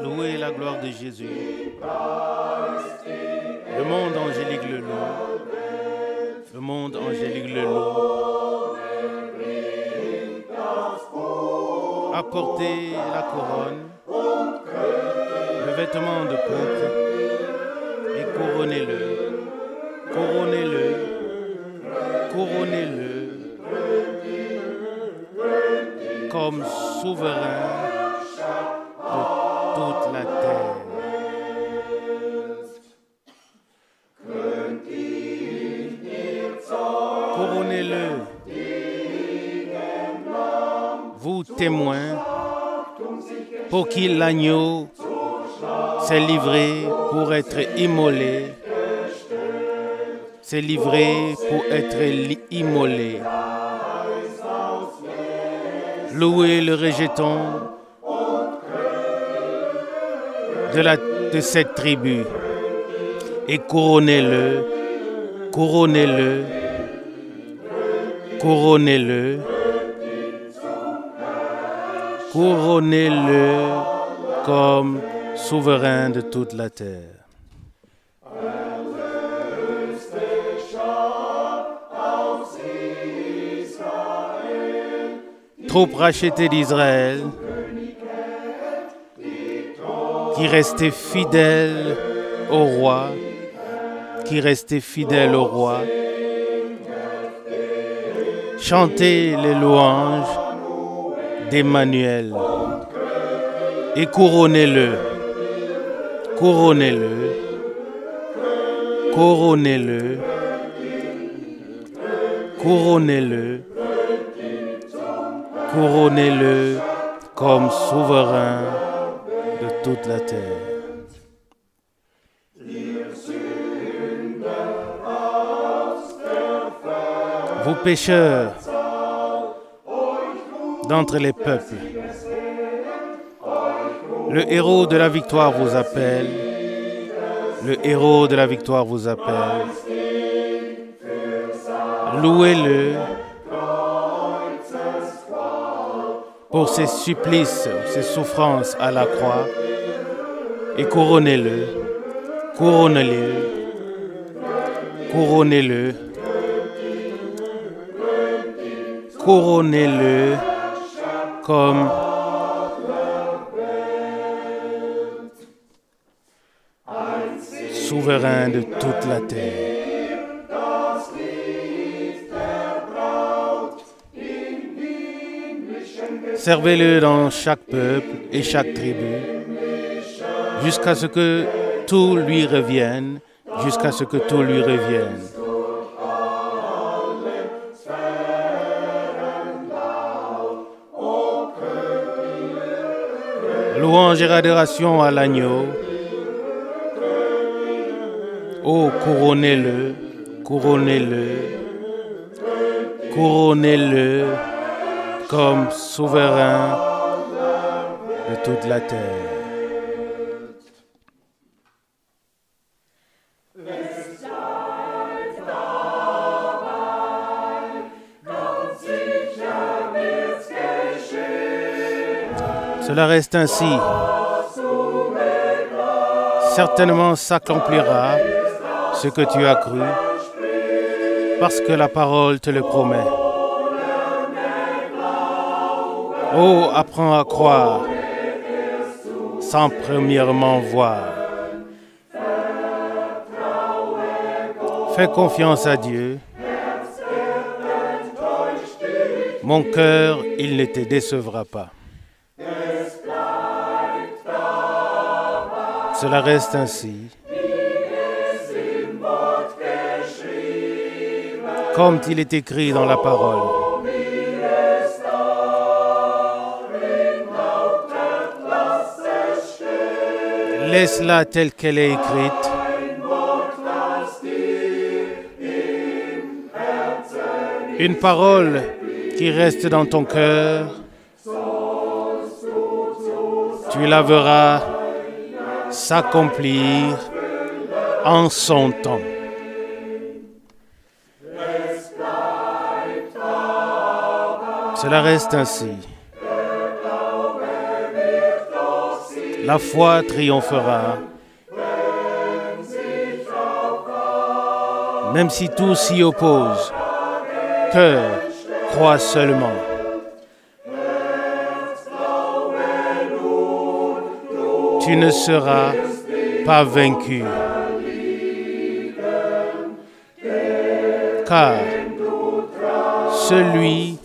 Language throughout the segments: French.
Louez la gloire de Jésus. Le monde angélique le loue. Le monde angélique le loue. Apportez la couronne, le vêtement de pourpre, et couronnez-le. Couronnez-le. Couronnez-le comme souverain de toute la terre. Couronnez-le, vous témoins, pour qui l'agneau s'est livré pour être immolé, s'est livré pour être immolé. Louez le rejeton de cette tribu et couronnez-le, couronnez-le, couronnez-le, couronnez-le comme souverain de toute la terre. Troupe rachetée d'Israël, qui restait fidèle au roi, qui restait fidèle au roi. Chantez les louanges d'Emmanuel et couronnez-le, couronnez-le, couronnez-le, couronnez-le, couronnez-le comme souverain de toute la terre. Vous pécheurs d'entre les peuples, le héros de la victoire vous appelle, le héros de la victoire vous appelle. Louez-le pour ses supplices, ses souffrances à la croix, et couronnez-le, couronnez-le, couronnez-le, couronnez-le comme souverain de toute la terre. Servez-le dans chaque peuple et chaque tribu, jusqu'à ce que tout lui revienne, jusqu'à ce que tout lui revienne. Louange et adoration à l'agneau. Oh, couronnez-le, couronnez-le, couronnez-le comme souverain de toute la terre. Cela reste ainsi. Certainement s'accomplira ce que tu as cru, parce que la parole te le promet. Oh, apprends à croire, sans premièrement voir. Fais confiance à Dieu. Mon cœur, il ne te décevra pas. Cela reste ainsi. Comme il est écrit dans la parole. Laisse-la telle qu'elle est écrite. Une parole qui reste dans ton cœur, tu la verras s'accomplir en son temps. Cela reste ainsi. La foi triomphera, même si tout s'y oppose. Cœur, crois seulement. Tu ne seras pas vaincu. Car celui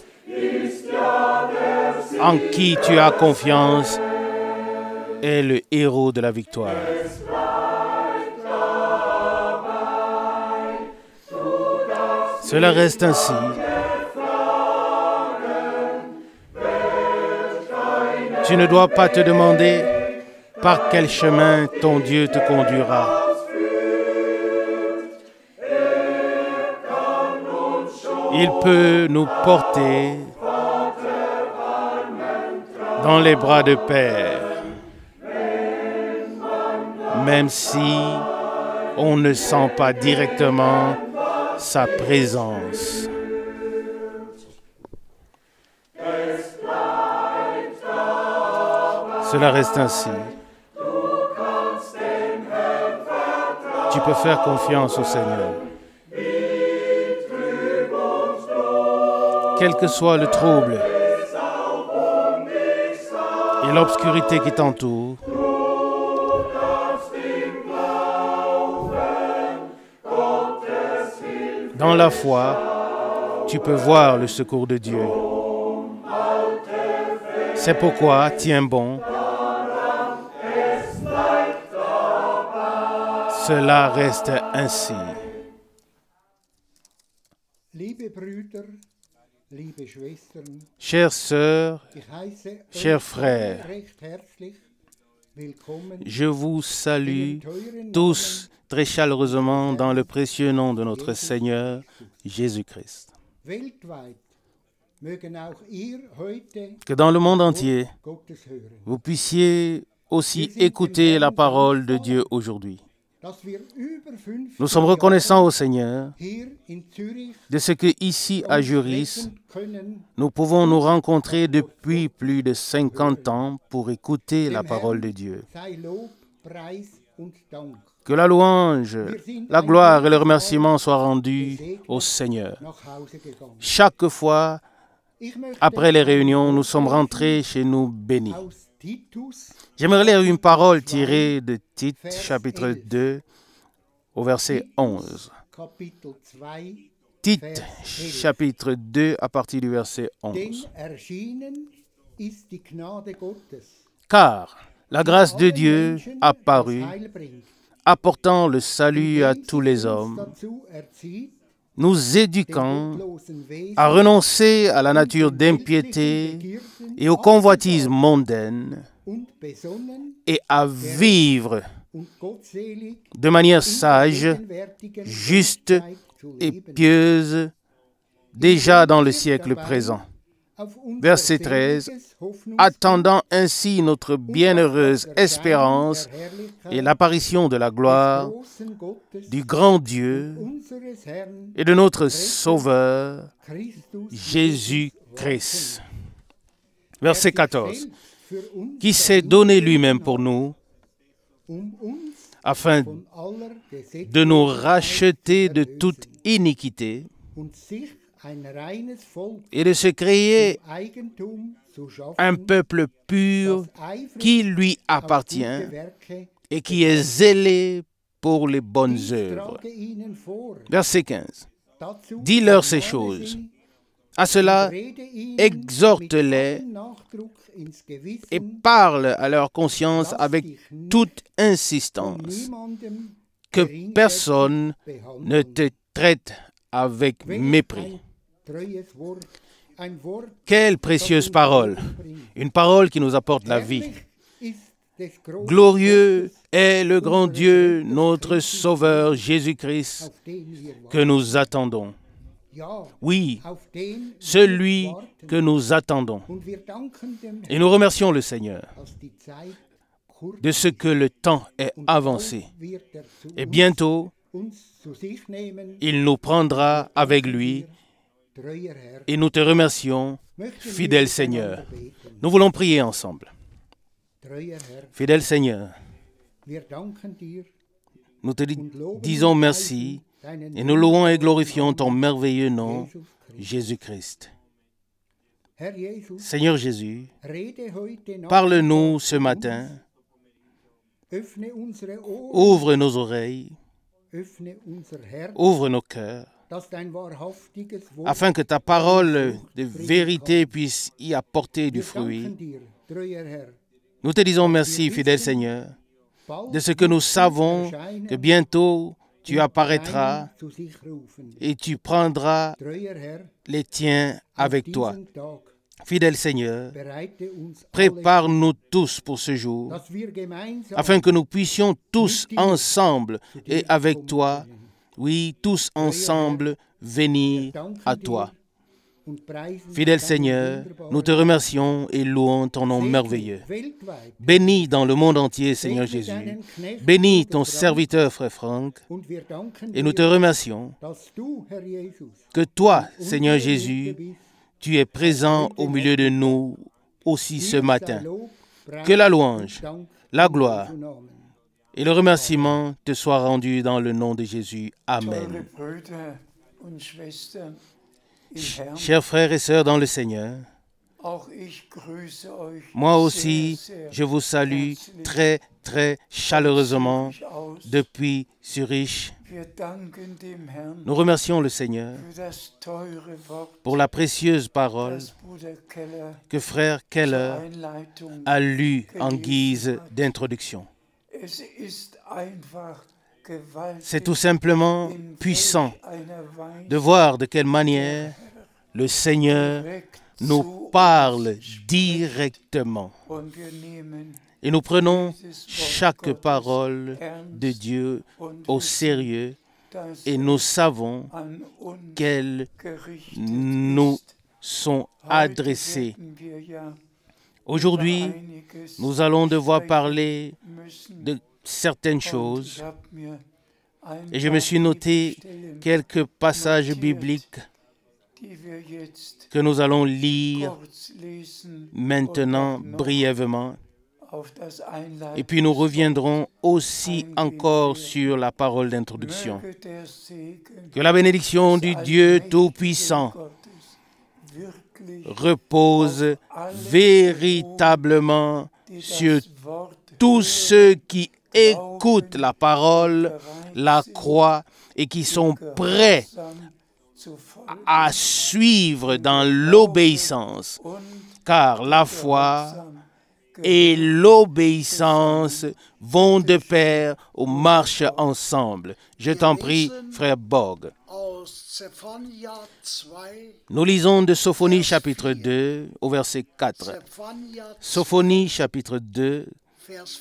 en qui tu as confiance est le héros de la victoire. Cela reste ainsi. Tu ne dois pas te demander par quel chemin ton Dieu te conduira. Il peut nous porter dans les bras de Père, même si on ne sent pas directement sa présence. Cela reste ainsi. Tu peux faire confiance au Seigneur. Quel que soit le trouble et l'obscurité qui t'entoure, dans la foi, tu peux voir le secours de Dieu. C'est pourquoi tiens bon. Cela reste ainsi. Chères sœurs, chers frères, je vous salue tous très chaleureusement dans le précieux nom de notre Seigneur Jésus-Christ. Que dans le monde entier, vous puissiez aussi écouter la parole de Dieu aujourd'hui. Nous sommes reconnaissants au Seigneur de ce que ici à Juris, nous pouvons nous rencontrer depuis plus de 50 ans pour écouter la parole de Dieu. Que la louange, la gloire et le remerciement soient rendus au Seigneur. Chaque fois, après les réunions, nous sommes rentrés chez nous bénis. J'aimerais lire une parole tirée de Tite, chapitre 2, au verset 11. Tite, chapitre 2, à partir du verset 11. Car la grâce de Dieu a paru, apportant le salut à tous les hommes, nous éduquant à renoncer à la nature d'impiété et aux convoitises mondaines et à vivre de manière sage, juste et pieuse déjà dans le siècle présent. Verset 13. Attendant ainsi notre bienheureuse espérance et l'apparition de la gloire du grand Dieu et de notre Sauveur, Jésus-Christ. Verset 14. Qui s'est donné lui-même pour nous, afin de nous racheter de toute iniquité et de se créer un peuple pur qui lui appartient et qui est zélé pour les bonnes œuvres. Verset 15. Dis-leur ces choses. À cela, exhorte-les et parle à leur conscience avec toute insistance, que personne ne te traite avec mépris. Quelle précieuse parole! Une parole qui nous apporte la vie. Glorieux est le grand Dieu, notre Sauveur Jésus-Christ, que nous attendons. Oui, celui que nous attendons. Et nous remercions le Seigneur de ce que le temps est avancé. Et bientôt, il nous prendra avec lui Et nous te remercions, fidèle Seigneur. Nous voulons prier ensemble. Fidèle Seigneur, nous te disons merci et nous louons et glorifions ton merveilleux nom, Jésus-Christ. Seigneur Jésus, parle-nous ce matin, ouvre nos oreilles, ouvre nos cœurs, afin que ta parole de vérité puisse y apporter du fruit. Nous te disons merci, fidèle Seigneur, de ce que nous savons que bientôt tu apparaîtras et tu prendras les tiens avec toi. Fidèle Seigneur, prépare-nous tous pour ce jour, afin que nous puissions tous ensemble et avec toi, oui, tous ensemble, venir à toi. Fidèle Seigneur, nous te remercions et louons ton nom merveilleux. Bénis dans le monde entier, Seigneur Jésus. Bénis ton serviteur, frère Franck. Et nous te remercions que toi, Seigneur Jésus, tu es présent au milieu de nous aussi ce matin. Que la louange, la gloire et le remerciement te soient rendus dans le nom de Jésus. Amen. Chers frères et sœurs dans le Seigneur, moi aussi, je vous salue très, très chaleureusement depuis Zurich. Nous remercions le Seigneur pour la précieuse parole que frère Keller a lue en guise d'introduction. C'est tout simplement puissant de voir de quelle manière le Seigneur nous parle directement. Et nous prenons chaque parole de Dieu au sérieux et nous savons qu'elles nous sont adressées. Aujourd'hui, nous allons devoir parler de certaines choses et je me suis noté quelques passages bibliques que nous allons lire maintenant brièvement. Et puis nous reviendrons aussi encore sur la parole d'introduction. Que la bénédiction du Dieu Tout-Puissant repose véritablement sur tous ceux qui écoutent la parole, la croient et qui sont prêts à suivre dans l'obéissance, car la foi et l'obéissance vont de pair ou marchent ensemble. Je t'en prie, frère Borg. Nous lisons de Sophonie chapitre 2 au verset 4. Sophonie chapitre 2,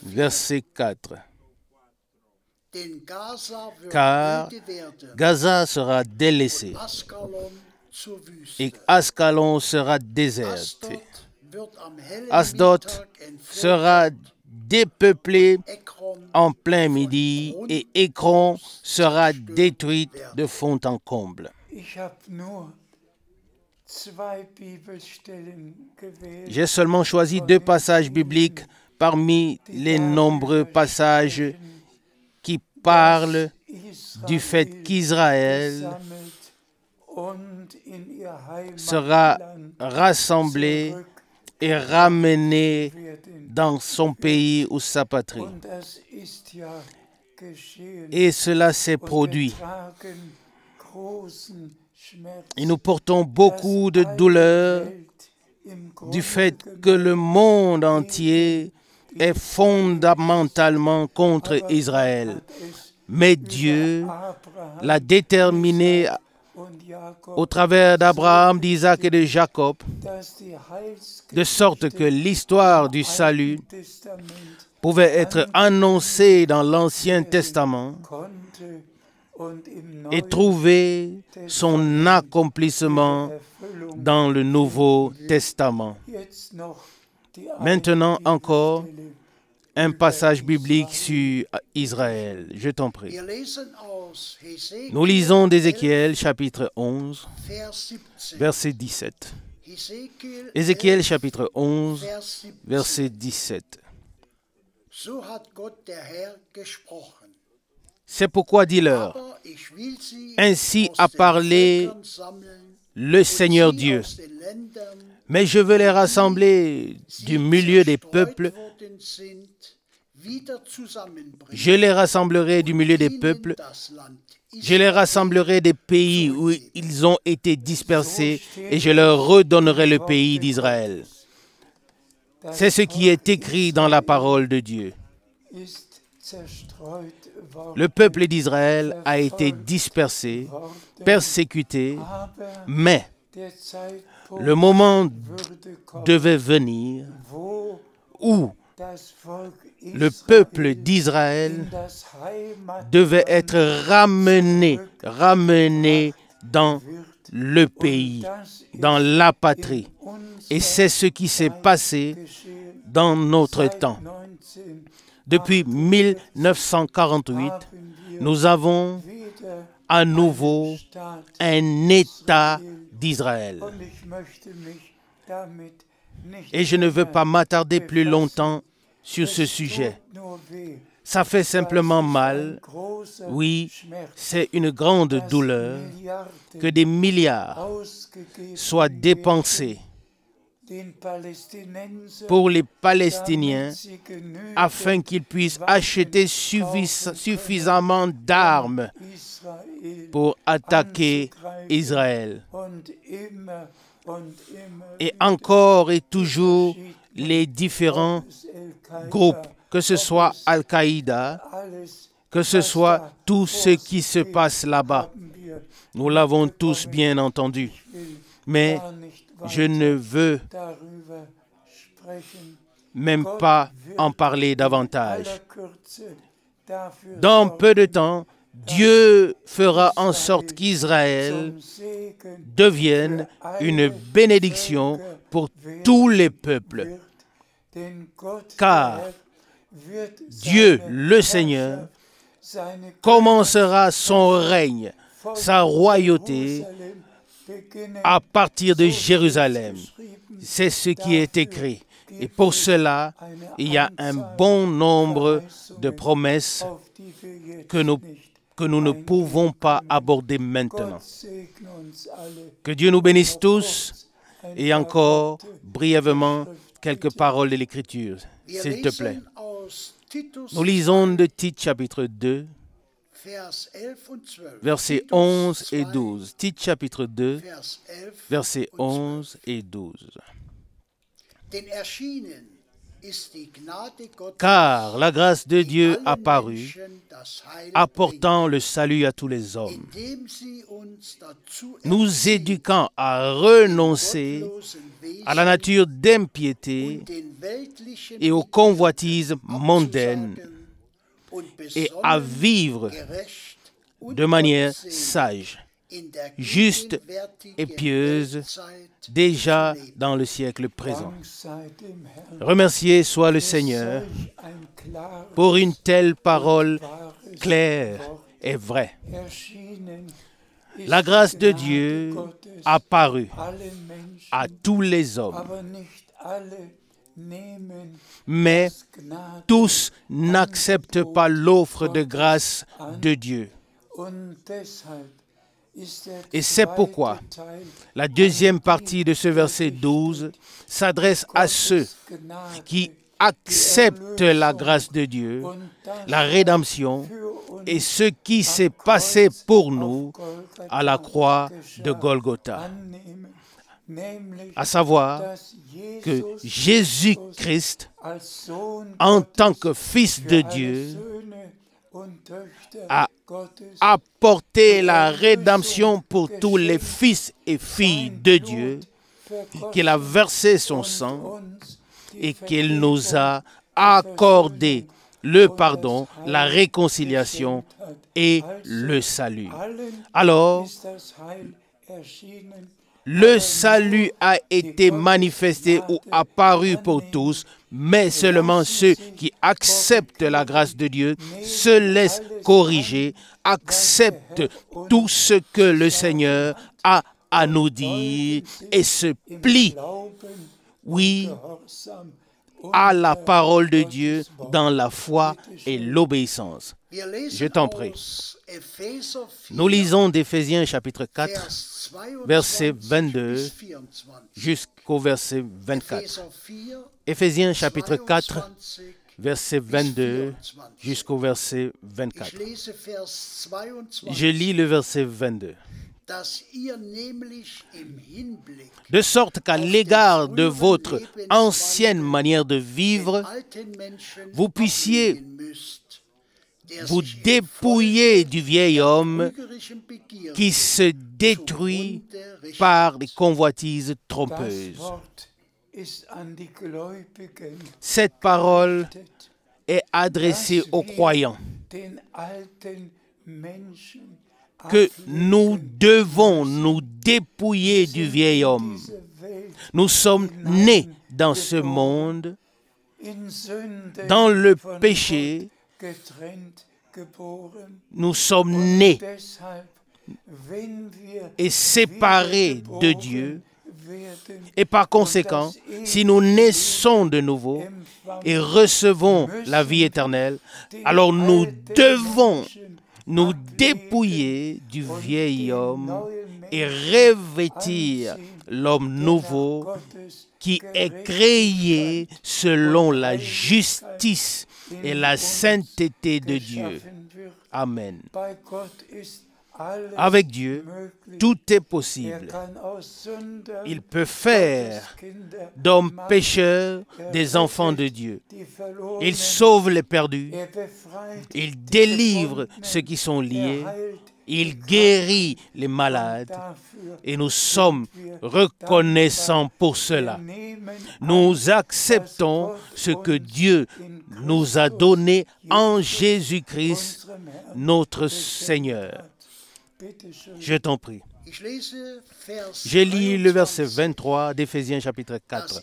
verset 4. Car Gaza sera délaissée et Ascalon sera déserte. Asdod sera dépeuplé en plein midi et Écron sera détruite de fond en comble. J'ai seulement choisi 2 passages bibliques parmi les nombreux passages qui parlent du fait qu'Israël sera rassemblé et ramené dans son pays ou sa patrie. Et cela s'est produit. Et nous portons beaucoup de douleur du fait que le monde entier est fondamentalement contre Israël. Mais Dieu l'a déterminé au travers d'Abraham, d'Isaac et de Jacob, de sorte que l'histoire du salut pouvait être annoncée dans l'Ancien Testament et trouver son accomplissement dans le Nouveau Testament. Maintenant encore, un passage biblique sur Israël. Je t'en prie. Nous lisons d'Ézéchiel chapitre 11, verset 17. Ézéchiel chapitre 11, verset 17. C'est pourquoi dis-leur, ainsi a parlé le Seigneur Dieu. Mais je veux les rassembler du milieu des peuples. Je les rassemblerai du milieu des peuples. Je les rassemblerai des pays où ils ont été dispersés et je leur redonnerai le pays d'Israël. C'est ce qui est écrit dans la parole de Dieu. Le peuple d'Israël a été dispersé, persécuté, mais le moment devait venir où le peuple d'Israël devait être ramené dans le pays, dans la patrie. Et c'est ce qui s'est passé dans notre temps. Depuis 1948, nous avons à nouveau un État d'Israël. Et je ne veux pas m'attarder plus longtemps sur ce sujet. Ça fait simplement mal. Oui, c'est une grande douleur que des milliards soient dépensés pour les Palestiniens afin qu'ils puissent acheter suffisamment d'armes pour attaquer Israël. Et encore et toujours, les différents groupes, que ce soit Al-Qaïda, que ce soit tout ce qui se passe là-bas. Nous l'avons tous bien entendu. Mais je ne veux même pas en parler davantage. Dans peu de temps, Dieu fera en sorte qu'Israël devienne une bénédiction pour tous les peuples. Car Dieu, le Seigneur, commencera son règne, sa royauté, à partir de Jérusalem. C'est ce qui est écrit. Et pour cela, il y a un bon nombre de promesses que nous ne pouvons pas aborder maintenant. Que Dieu nous bénisse tous et encore, brièvement, quelques paroles de l'Écriture, s'il te plaît. Nous lisons de Tite chapitre 2, versets 11 et 12. Tite chapitre 2, versets 11 et 12. Car la grâce de Dieu apparut, apportant le salut à tous les hommes, nous éduquant à renoncer à la nature d'impiété et aux convoitises mondaines et à vivre de manière sage, juste et pieuse, déjà dans le siècle présent. Remercié soit le Seigneur pour une telle parole claire et vraie. La grâce de Dieu apparut à tous les hommes, mais tous n'acceptent pas l'offre de grâce de Dieu. Et c'est pourquoi la deuxième partie de ce verset 12 s'adresse à ceux qui acceptent la grâce de Dieu, la rédemption et ce qui s'est passé pour nous à la croix de Golgotha. À savoir que Jésus-Christ, en tant que Fils de Dieu, a apporté la rédemption pour tous les fils et filles de Dieu, qu'il a versé son sang et qu'il nous a accordé le pardon, la réconciliation et le salut. Alors, le salut a été manifesté ou apparu pour tous, mais seulement ceux qui acceptent la grâce de Dieu, se laissent corriger, acceptent tout ce que le Seigneur a à nous dire et se plient, oui, à la parole de Dieu dans la foi et l'obéissance. Je t'en prie. Nous lisons d'Éphésiens chapitre 4, verset 22 jusqu'au verset 24. Éphésiens chapitre 4, verset 22 jusqu'au verset 24. Je lis le verset 22. De sorte qu'à l'égard de votre ancienne manière de vivre, vous puissiez vous dépouiller du vieil homme qui se détruit par les convoitises trompeuses. Cette parole est adressée aux croyants que nous devons nous dépouiller du vieil homme. Nous sommes nés dans ce monde, dans le péché. Nous sommes nés et séparés de Dieu. Et par conséquent, si nous naissons de nouveau et recevons la vie éternelle, alors nous devons nous dépouiller du vieil homme et revêtir l'homme nouveau qui est créé selon la justice et la sainteté de Dieu. Amen. Avec Dieu, tout est possible. Il peut faire d'hommes pécheurs des enfants de Dieu. Il sauve les perdus. Il délivre ceux qui sont liés. Il guérit les malades. Et nous sommes reconnaissants pour cela. Nous acceptons ce que Dieu nous a donné en Jésus-Christ, notre Seigneur. Je t'en prie. Je lis le verset 23 d'Éphésiens chapitre 4.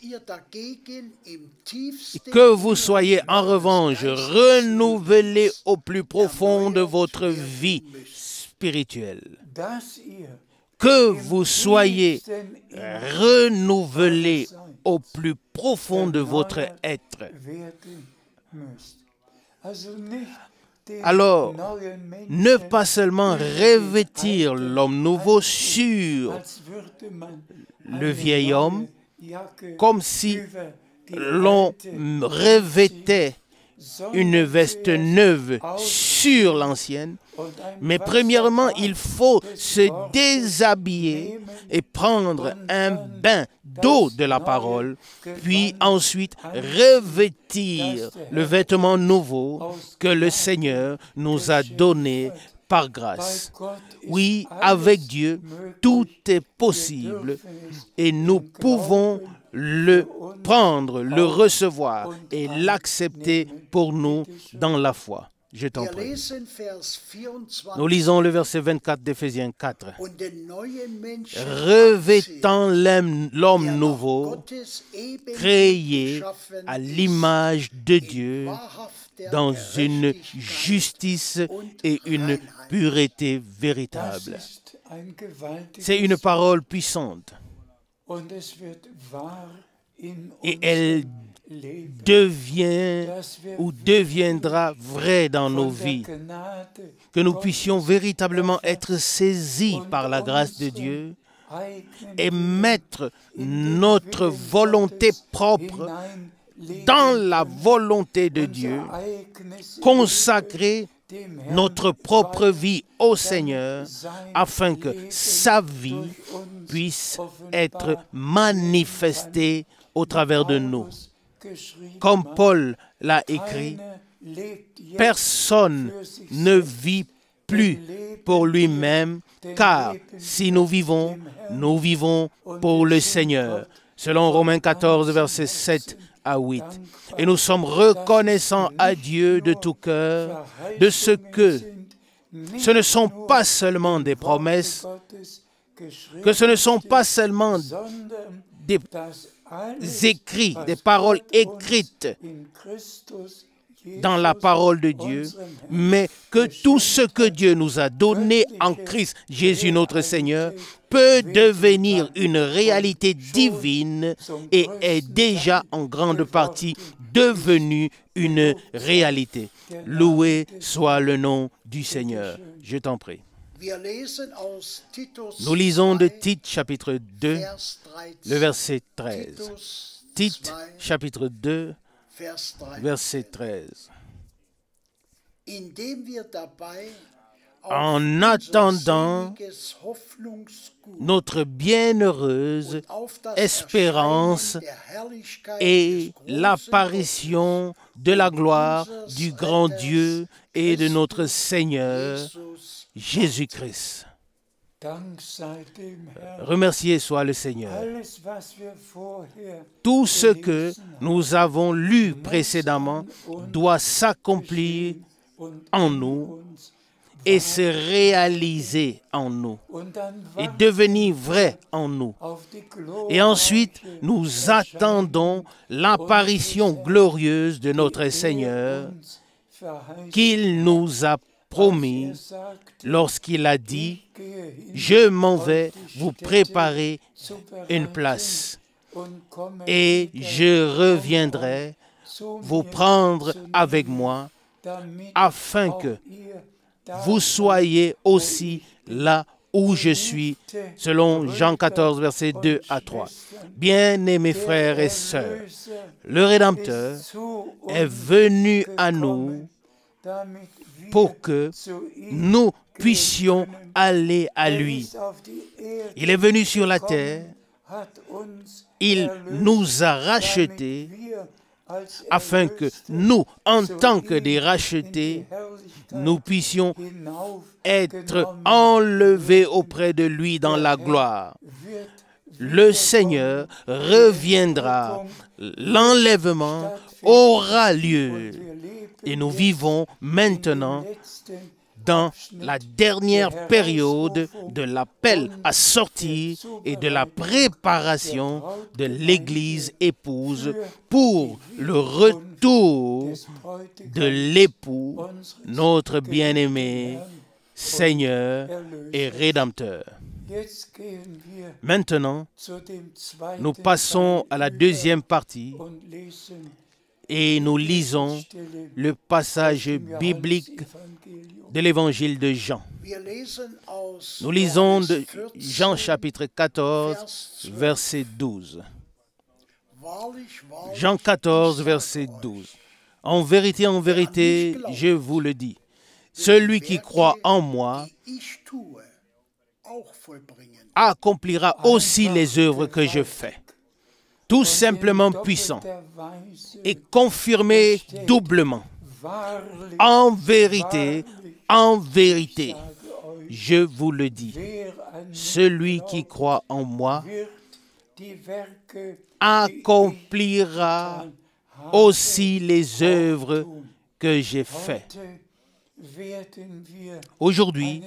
Que vous soyez en revanche renouvelés au plus profond de votre vie spirituelle. Que vous soyez renouvelés au plus profond de votre être. Alors, ne pas seulement revêtir l'homme nouveau sur le vieil homme, comme si l'on revêtait une veste neuve sur l'ancienne, mais premièrement, il faut se déshabiller et prendre un bain d'eau de la parole, puis ensuite revêtir le vêtement nouveau que le Seigneur nous a donné par grâce. Oui, avec Dieu, tout est possible et nous pouvons le prendre, le recevoir et l'accepter pour nous dans la foi. Je t'en prie. Nous lisons le verset 24 d'Éphésiens 4. Revêtant l'homme nouveau, créé à l'image de Dieu, dans une justice et une pureté véritable. C'est une parole puissante. Et elle devient ou deviendra vrai dans nos vies, que nous puissions véritablement être saisis par la grâce de Dieu et mettre notre volonté propre dans la volonté de Dieu, consacrer notre propre vie au Seigneur afin que sa vie puisse être manifestée au travers de nous. Comme Paul l'a écrit, personne ne vit plus pour lui-même, car si nous vivons pour le Seigneur. Selon Romains 14, versets 7 à 8. Et nous sommes reconnaissants à Dieu de tout cœur de ce que ce ne sont pas seulement des promesses, que ce ne sont pas seulement écrits, des paroles écrites dans la parole de Dieu, mais que tout ce que Dieu nous a donné en Christ Jésus notre Seigneur peut devenir une réalité divine et est déjà en grande partie devenu une réalité. Loué soit le nom du Seigneur. Je t'en prie. Nous lisons de Tite chapitre 2, le verset 13. Tite chapitre 2, verset 13. En attendant notre bienheureuse espérance et l'apparition de la gloire du grand Dieu et de notre Seigneur Jésus-Christ. Remercié soit le Seigneur. Tout ce que nous avons lu précédemment doit s'accomplir en nous et se réaliser en nous et devenir vrai en nous. Et ensuite, nous attendons l'apparition glorieuse de notre Seigneur qu'il nous a promis lorsqu'il a dit « Je m'en vais vous préparer une place et je reviendrai vous prendre avec moi afin que vous soyez aussi là où je suis », selon Jean 14, versets 2 à 3. Bien-aimés frères et sœurs, le Rédempteur est venu à nous pour que nous puissions aller à lui. Il est venu sur la terre, il nous a rachetés afin que nous, en tant que des rachetés, nous puissions être enlevés auprès de lui dans la gloire. Le Seigneur reviendra, l'enlèvement aura lieu et nous vivons maintenant dans la dernière période de l'appel à sortir et de la préparation de l'Église épouse pour le retour de l'époux, notre bien-aimé Seigneur et Rédempteur. Maintenant, nous passons à la deuxième partie et nous lisons le passage biblique de l'évangile de Jean. Nous lisons de Jean chapitre 14, verset 12. Jean 14, verset 12. En vérité, je vous le dis, celui qui croit en moi accomplira aussi les œuvres que je fais. Tout simplement puissant et confirmé doublement. En vérité, je vous le dis, celui qui croit en moi accomplira aussi les œuvres que j'ai faites. Aujourd'hui,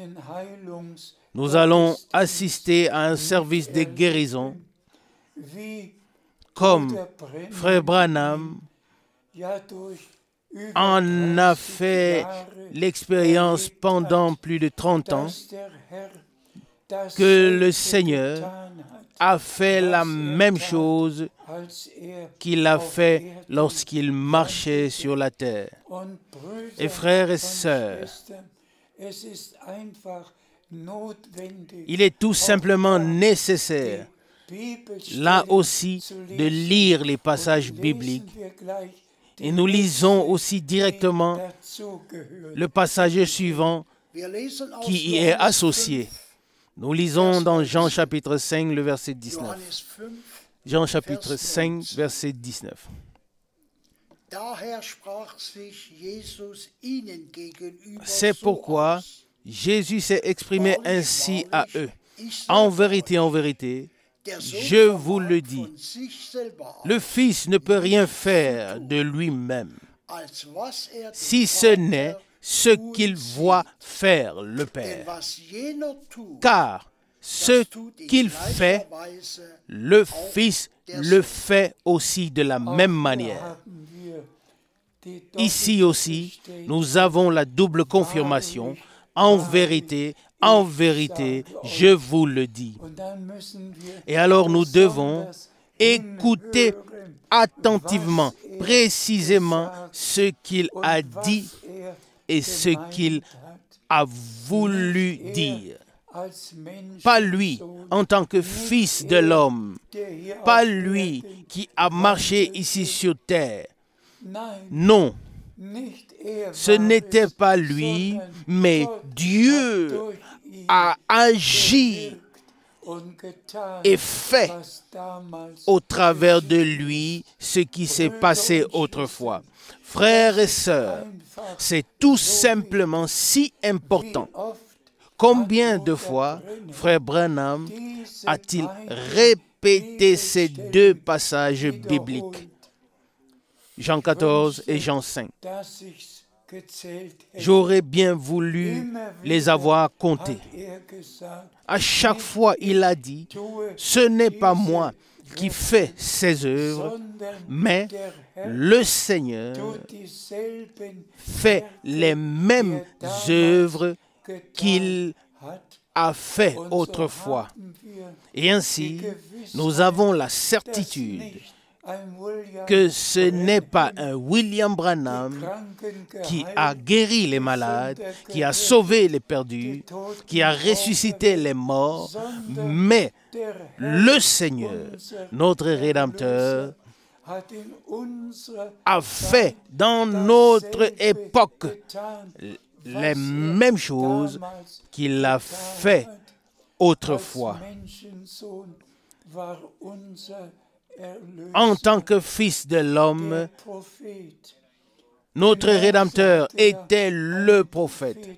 nous allons assister à un service de guérison comme Frère Branham en a fait l'expérience pendant plus de 30 ans, que le Seigneur a fait la même chose qu'il a fait lorsqu'il marchait sur la terre. Et frères et sœurs, il est tout simplement nécessaire, là aussi, de lire les passages bibliques. Et nous lisons aussi directement le passage suivant qui y est associé. Nous lisons dans Jean chapitre 5, le verset 19. Jean chapitre 5, verset 19. C'est pourquoi Jésus s'est exprimé ainsi à eux. En vérité, je vous le dis, le Fils ne peut rien faire de lui-même, si ce n'est ce qu'il voit faire le Père. Car Ce qu'il fait, le Fils le fait aussi de la même manière. Ici aussi, nous avons la double confirmation. En vérité, je vous le dis. Et alors nous devons écouter attentivement, précisément ce qu'il a dit et ce qu'il a voulu dire. Pas lui en tant que fils de l'homme, pas lui qui a marché ici sur terre. Non, ce n'était pas lui, mais Dieu a agi et fait au travers de lui ce qui s'est passé autrefois. Frères et sœurs, c'est tout simplement si important. Combien de fois, frère Branham, a-t-il répété ces deux passages bibliques, Jean 14 et Jean 5? J'aurais bien voulu les avoir comptés. À chaque fois, il a dit, ce n'est pas moi qui fais ces œuvres, mais le Seigneur fait les mêmes œuvres qu'il a fait autrefois. Et ainsi, nous avons la certitude que ce n'est pas un William Branham qui a guéri les malades, qui a sauvé les perdus, qui a ressuscité les morts, mais le Seigneur, notre Rédempteur, a fait dans notre époque les mêmes choses qu'il a fait autrefois. En tant que fils de l'homme, notre Rédempteur était le prophète,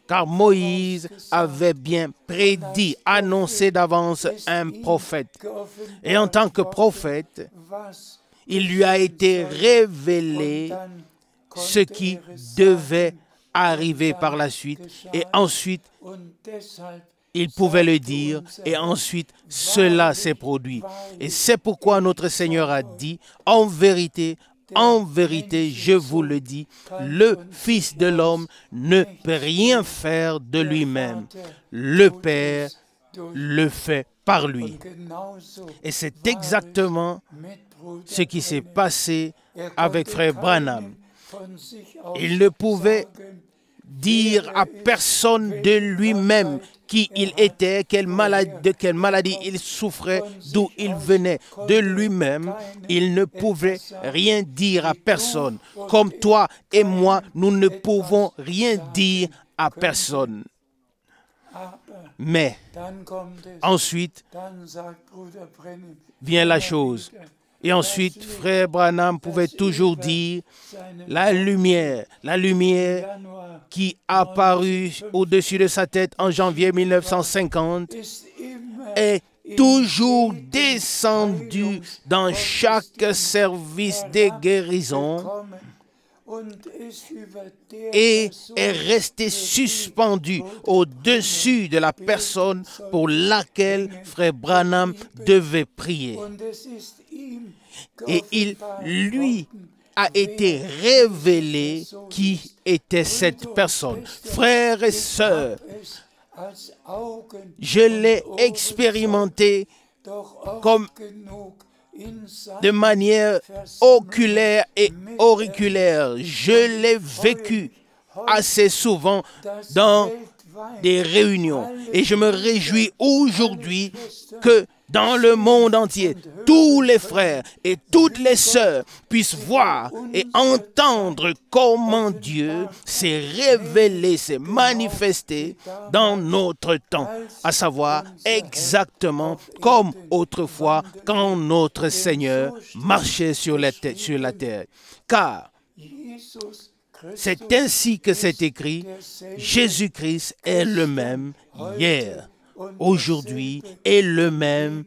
car Moïse avait bien prédit, annoncé d'avance un prophète. Et en tant que prophète, il lui a été révélé ce qui devait arriver par la suite, et ensuite, il pouvait le dire, et ensuite, cela s'est produit. Et c'est pourquoi notre Seigneur a dit, en vérité, je vous le dis, le Fils de l'homme ne peut rien faire de lui-même. Le Père le fait par lui. Et c'est exactement ce qui s'est passé avec frère Branham. Il ne pouvait dire à personne de lui-même qui il était, de quelle maladie il souffrait, d'où il venait. De lui-même, il ne pouvait rien dire à personne. Comme toi et moi, nous ne pouvons rien dire à personne. Mais ensuite vient la chose. Et ensuite, frère Branham pouvait toujours dire la lumière qui apparut au-dessus de sa tête en janvier 1950 est toujours descendue dans chaque service de guérison et est resté suspendu au-dessus de la personne pour laquelle frère Branham devait prier. Et il lui a été révélé qui était cette personne. Frères et sœurs, je l'ai expérimenté comme de manière oculaire et auriculaire. Je l'ai vécu assez souvent dans des réunions. Et je me réjouis aujourd'hui que dans le monde entier, tous les frères et toutes les sœurs puissent voir et entendre comment Dieu s'est révélé, s'est manifesté dans notre temps, à savoir exactement comme autrefois quand notre Seigneur marchait sur la terre. Car c'est ainsi que c'est écrit, Jésus-Christ est le même hier, aujourd'hui et le même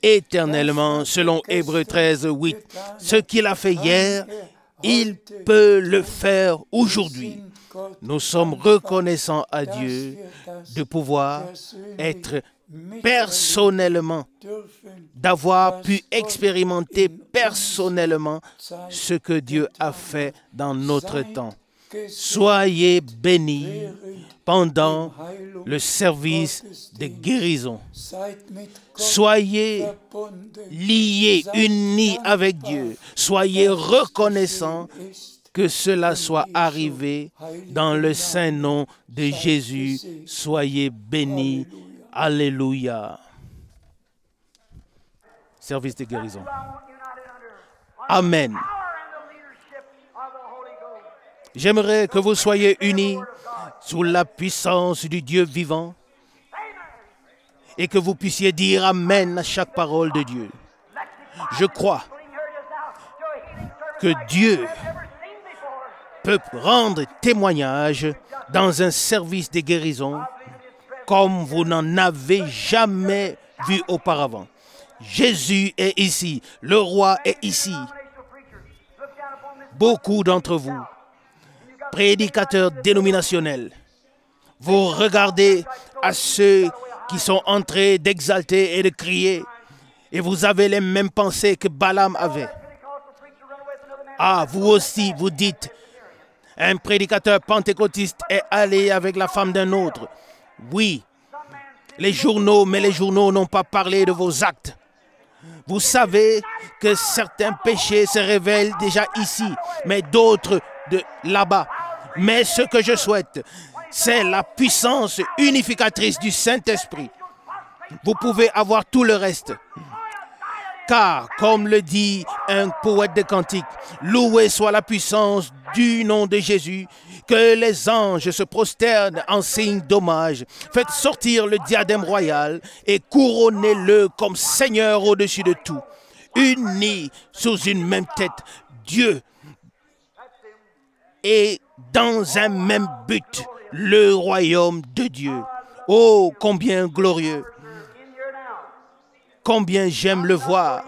éternellement, selon Hébreux 13, 8. Ce qu'il a fait hier, il peut le faire aujourd'hui. Nous sommes reconnaissants à Dieu de pouvoir être personnellement, d'avoir pu expérimenter personnellement ce que Dieu a fait dans notre temps. Soyez bénis pendant le service de guérison. Soyez liés, unis avec Dieu. Soyez reconnaissants que cela soit arrivé dans le saint nom de Jésus. Soyez bénis. Alléluia. Service de guérison. Amen. J'aimerais que vous soyez unis sous la puissance du Dieu vivant et que vous puissiez dire Amen à chaque parole de Dieu. Je crois que Dieu peut rendre témoignage dans un service de guérison comme vous n'en avez jamais vu auparavant. Jésus est ici, le roi est ici. Beaucoup d'entre vous, prédicateurs dénominationnels, vous regardez à ceux qui sont en train d'exalter et de crier et vous avez les mêmes pensées que Balaam avait. Ah, vous aussi, vous dites, un prédicateur pentecôtiste est allé avec la femme d'un autre. Oui, les journaux n'ont pas parlé de vos actes. Vous savez que certains péchés se révèlent déjà ici, mais d'autres de là-bas. Mais ce que je souhaite, c'est la puissance unificatrice du Saint-Esprit. Vous pouvez avoir tout le reste. Car, comme le dit un poète de cantique, loué soit la puissance du nom de Jésus, que les anges se prosternent en signe d'hommage. Faites sortir le diadème royal et couronnez-le comme Seigneur au-dessus de tout. Unis sous une même tête, Dieu est dans un même but, le royaume de Dieu. Oh, combien glorieux! Combien j'aime le voir.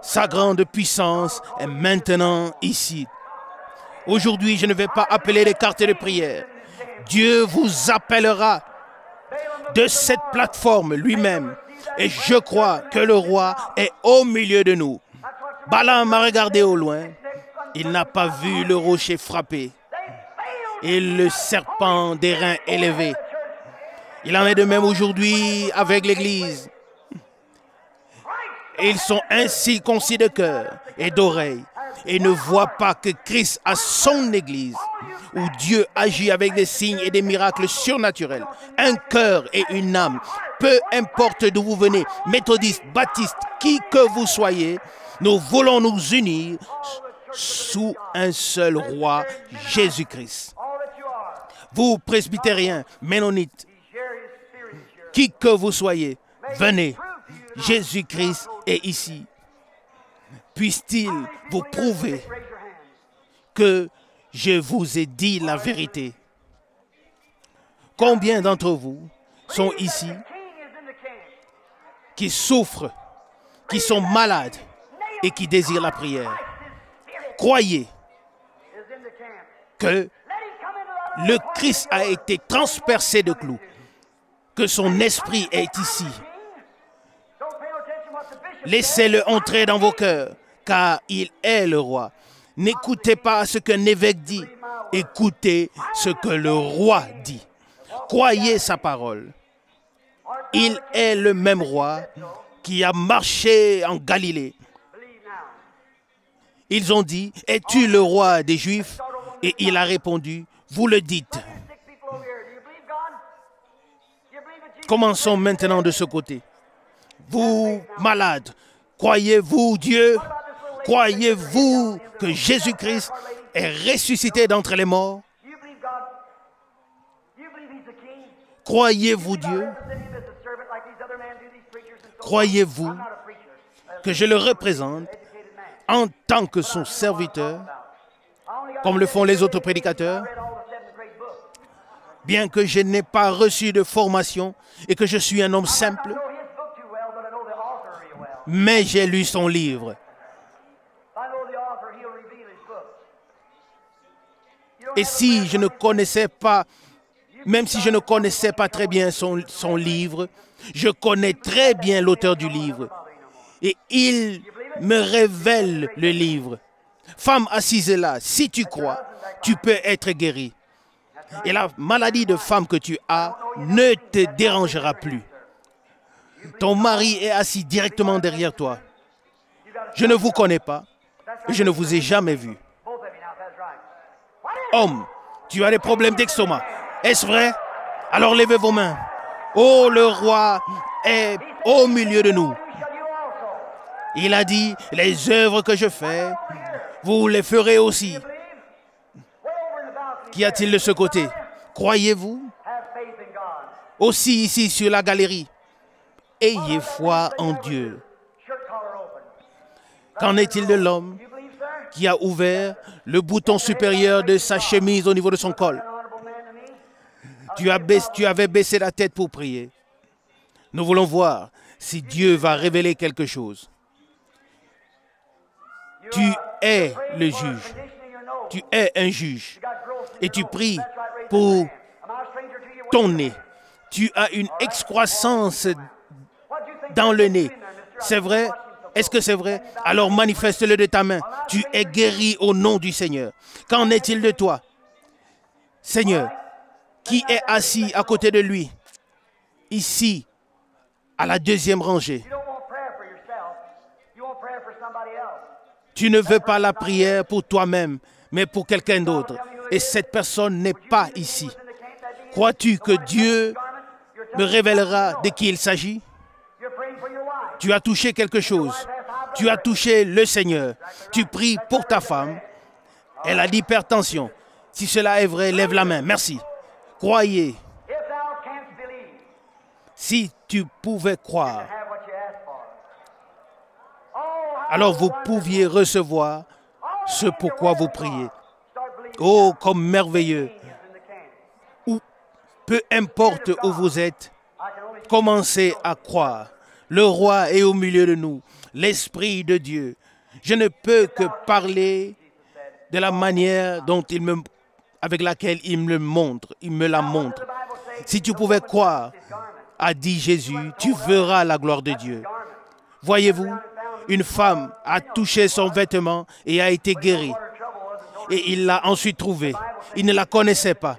Sa grande puissance est maintenant ici. Aujourd'hui, je ne vais pas appeler les cartes de prière. Dieu vous appellera de cette plateforme lui-même. Et je crois que le roi est au milieu de nous. Balaam a regardé au loin. Il n'a pas vu le rocher frapper et le serpent des reins élevés. Il en est de même aujourd'hui avec l'Église. Ils sont ainsi concis de cœur et d'oreille et ne voient pas que Christ a son Église où Dieu agit avec des signes et des miracles surnaturels. Un cœur et une âme, peu importe d'où vous venez, méthodistes, baptistes, qui que vous soyez, nous voulons nous unir sous un seul roi, Jésus-Christ. Vous, presbytériens, ménonites, qui que vous soyez, venez. Jésus-Christ est ici. Puisse-t-il vous prouver que je vous ai dit la vérité? Combien d'entre vous sont ici qui souffrent, qui sont malades et qui désirent la prière? Croyez que le Christ a été transpercé de clous, que son esprit est ici. Laissez-le entrer dans vos cœurs, car il est le roi. N'écoutez pas ce qu'un évêque dit, écoutez ce que le roi dit. Croyez sa parole. Il est le même roi qui a marché en Galilée. Ils ont dit, es-tu le roi des Juifs? Et il a répondu, vous le dites. Commençons maintenant de ce côté. Vous, malades, croyez-vous Dieu? Croyez-vous que Jésus-Christ est ressuscité d'entre les morts? Croyez-vous Dieu? Croyez-vous que je le représente en tant que son serviteur, comme le font les autres prédicateurs? Bien que je n'ai pas reçu de formation et que je suis un homme simple, mais j'ai lu son livre. Et si je ne connaissais pas Même si je ne connaissais pas très bien son livre, je connais très bien l'auteur du livre. Et il me révèle le livre. Femme assise là, si tu crois, tu peux être guérie. Et la maladie de femme que tu as ne te dérangera plus. Ton mari est assis directement derrière toi. Je ne vous connais pas et je ne vous ai jamais vu. Homme, tu as des problèmes d'estomac. Est-ce vrai? Alors levez vos mains. Oh, le roi est au milieu de nous. Il a dit, les œuvres que je fais, vous les ferez aussi. Qu'y a-t-il de ce côté? Croyez-vous? Aussi ici sur la galerie. Ayez foi en Dieu. Qu'en est-il de l'homme qui a ouvert le bouton supérieur de sa chemise au niveau de son col? Tu avais baissé la tête pour prier. Nous voulons voir si Dieu va révéler quelque chose. Tu es le juge. Tu es un juge. Et tu pries pour ton nez. Tu as une excroissance dans le nez. C'est vrai? Est-ce que c'est vrai? Alors manifeste-le de ta main. Tu es guéri au nom du Seigneur. Qu'en est-il de toi? Seigneur, qui est assis à côté de lui? Ici, à la deuxième rangée. Tu ne veux pas la prière pour toi-même, mais pour quelqu'un d'autre. Et cette personne n'est pas ici. Crois-tu que Dieu me révélera de qui il s'agit? Tu as touché quelque chose. Tu as touché le Seigneur. Tu pries pour ta femme. Elle a l'hypertension. Si cela est vrai, lève la main. Merci. Croyez. Si tu pouvais croire, alors vous pouviez recevoir ce pourquoi vous priez. Oh, comme merveilleux. Ou peu importe où vous êtes, commencez à croire. Le roi est au milieu de nous, l'Esprit de Dieu. Je ne peux que parler de la manière dont avec laquelle il me la montre. Si tu pouvais croire, a dit Jésus, tu verras la gloire de Dieu. Voyez-vous, une femme a touché son vêtement et a été guérie. Et il l'a ensuite trouvée. Il ne la connaissait pas.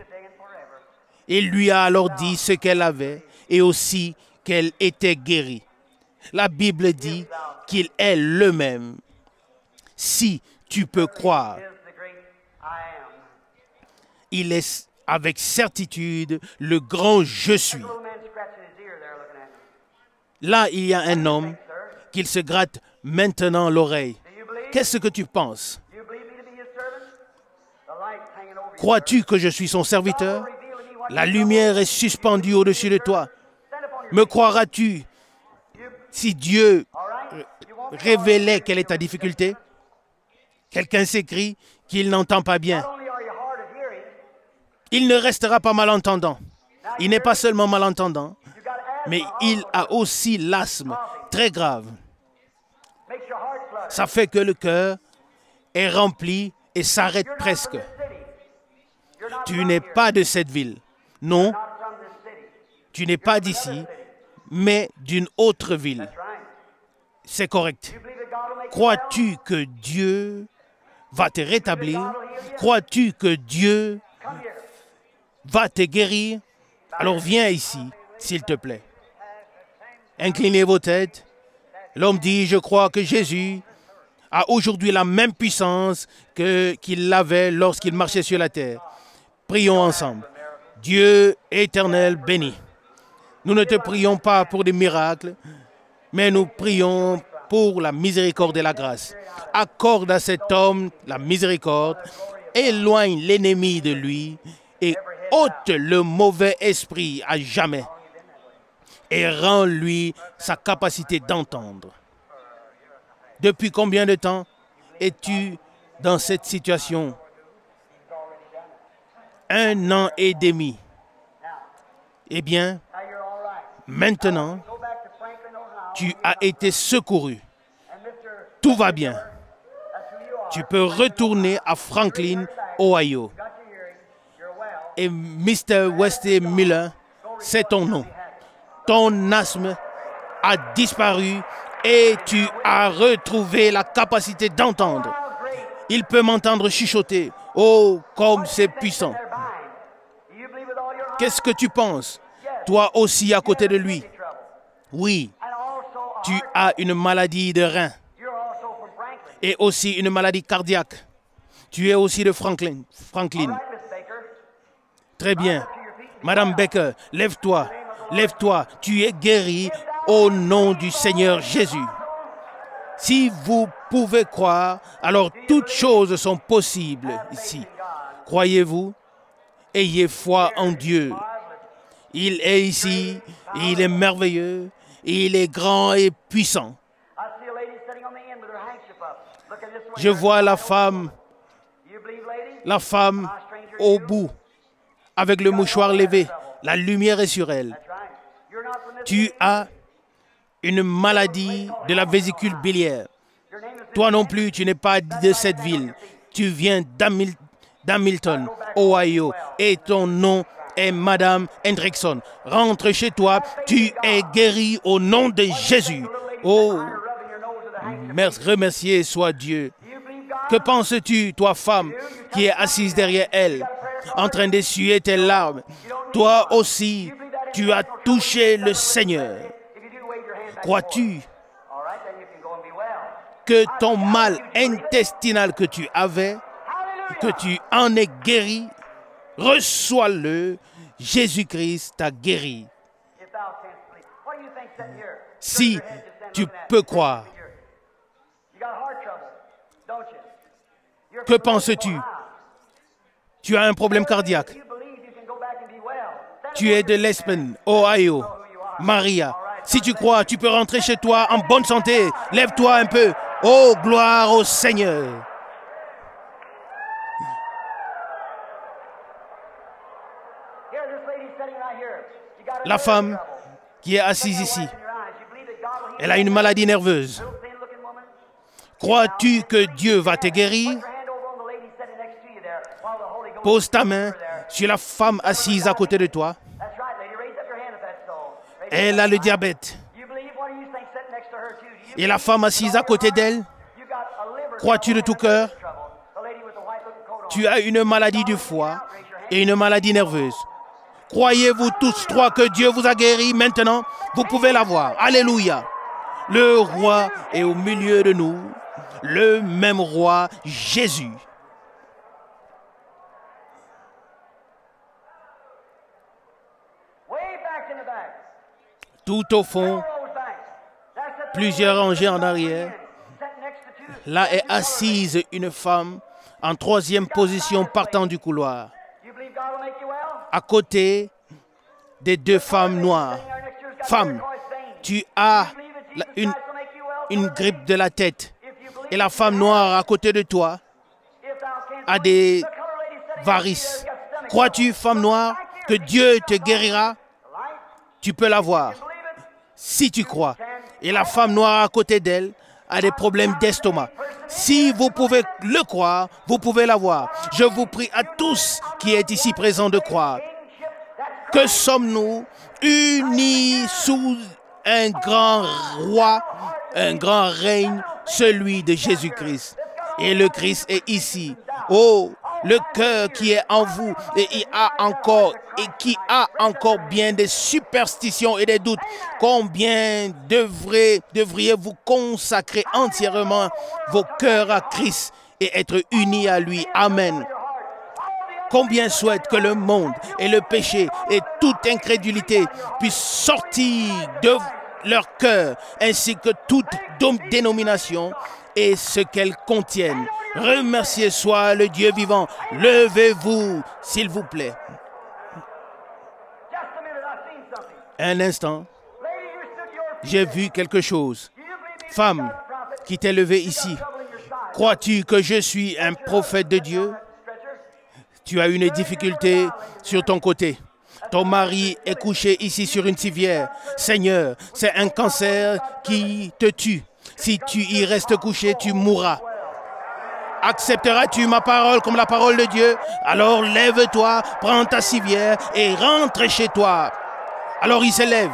Il lui a alors dit ce qu'elle avait et aussi qu'elle était guérie. La Bible dit qu'il est le même. Si tu peux croire, il est avec certitude le grand je suis. Là, il y a un homme qui se gratte maintenant l'oreille. Qu'est-ce que tu penses? Crois-tu que je suis son serviteur? La lumière est suspendue au-dessus de toi. Me croiras-tu si Dieu révélait quelle est ta difficulté? Quelqu'un s'écrie qu'il n'entend pas bien. Il ne restera pas malentendant. Il n'est pas seulement malentendant, mais il a aussi l'asthme très grave. Ça fait que le cœur est rempli et s'arrête presque. Tu n'es pas de cette ville. Non, tu n'es pas d'ici, mais d'une autre ville. C'est correct. Crois-tu que Dieu va te rétablir? Crois-tu que Dieu va te guérir? Alors viens ici, s'il te plaît. Inclinez vos têtes. L'homme dit, je crois que Jésus a aujourd'hui la même puissance qu'il avait lorsqu'il marchait sur la terre. Prions ensemble. Dieu éternel béni. Nous ne te prions pas pour des miracles, mais nous prions pour la miséricorde et la grâce. Accorde à cet homme la miséricorde, éloigne l'ennemi de lui et ôte le mauvais esprit à jamais et rends-lui sa capacité d'entendre. Depuis combien de temps es-tu dans cette situation? 1 an et demi. Eh bien, maintenant, tu as été secouru. Tout va bien. Tu peux retourner à Franklin, Ohio. Et Mr. Westmiller, c'est ton nom. Ton asthme a disparu et tu as retrouvé la capacité d'entendre. Il peut m'entendre chuchoter. Oh, comme c'est puissant. Qu'est-ce que tu penses? Toi aussi à côté de lui. Oui, tu as une maladie de rein et aussi une maladie cardiaque. Tu es aussi de Franklin. Très bien. Madame Baker, lève-toi. Lève-toi. Tu es guérie au nom du Seigneur Jésus. Si vous pouvez croire, alors toutes choses sont possibles ici. Croyez-vous? Ayez foi en Dieu. Il est ici, il est merveilleux, il est grand et puissant. Je vois la femme au bout, avec le mouchoir levé. La lumière est sur elle. Tu as une maladie de la vésicule biliaire. Toi non plus, tu n'es pas de cette ville. Tu viens d'Hamilton, Ohio, et ton nom est Madame Hendrickson. Rentre chez toi, tu es guérie au nom de Jésus. Oh, remercié soit Dieu. Que penses-tu, toi femme, qui est assise derrière elle, en train d'essuyer tes larmes? Toi aussi, tu as touché le Seigneur. Crois-tu que ton mal intestinal que tu avais, que tu en es guéri? Reçois-le. Jésus-Christ t'a guéri. Si tu peux croire. Que penses-tu? Tu as un problème cardiaque. Tu es de Lespen, Ohio. Maria, si tu crois, tu peux rentrer chez toi en bonne santé. Lève-toi un peu. Oh, gloire au Seigneur. La femme qui est assise ici, elle a une maladie nerveuse. Crois-tu que Dieu va te guérir? Pose ta main sur la femme assise à côté de toi. Elle a le diabète. Et la femme assise à côté d'elle, crois-tu de tout cœur? Tu as une maladie du foie et une maladie nerveuse. Croyez-vous tous trois que Dieu vous a guéri maintenant? Vous pouvez la voir. Alléluia. Le roi est au milieu de nous. Le même roi, Jésus. Tout au fond, plusieurs rangées en arrière, là est assise une femme en troisième position partant du couloir, à côté des deux femmes noires. Femme, tu as une grippe de la tête et la femme noire à côté de toi a des varices. Crois-tu, femme noire, que Dieu te guérira? Tu peux la voir. Si tu crois. Et la femme noire à côté d'elle a des problèmes d'estomac. Si vous pouvez le croire, vous pouvez la voir. Je vous prie à tous qui êtes ici présents de croire. Que sommes-nous unis sous un grand roi, un grand règne, celui de Jésus-Christ. Et le Christ est ici. Oh, le cœur qui est en vous et qui a encore bien des superstitions et des doutes. Combien devriez-vous consacrer entièrement vos cœurs à Christ et être unis à lui? Amen. Combien souhaitent que le monde et le péché et toute incrédulité puissent sortir de leur cœur, ainsi que toute dénomination et ce qu'elles contiennent. Remercié soit le Dieu vivant. Levez-vous, s'il vous plaît. Un instant, j'ai vu quelque chose. Femme qui t'est levée ici, crois-tu que je suis un prophète de Dieu? Tu as une difficulté sur ton côté. Ton mari est couché ici sur une civière. Seigneur, c'est un cancer qui te tue. Si tu y restes couché, tu mourras. Accepteras-tu ma parole comme la parole de Dieu? Alors lève-toi, prends ta civière et rentre chez toi. Alors il s'élève.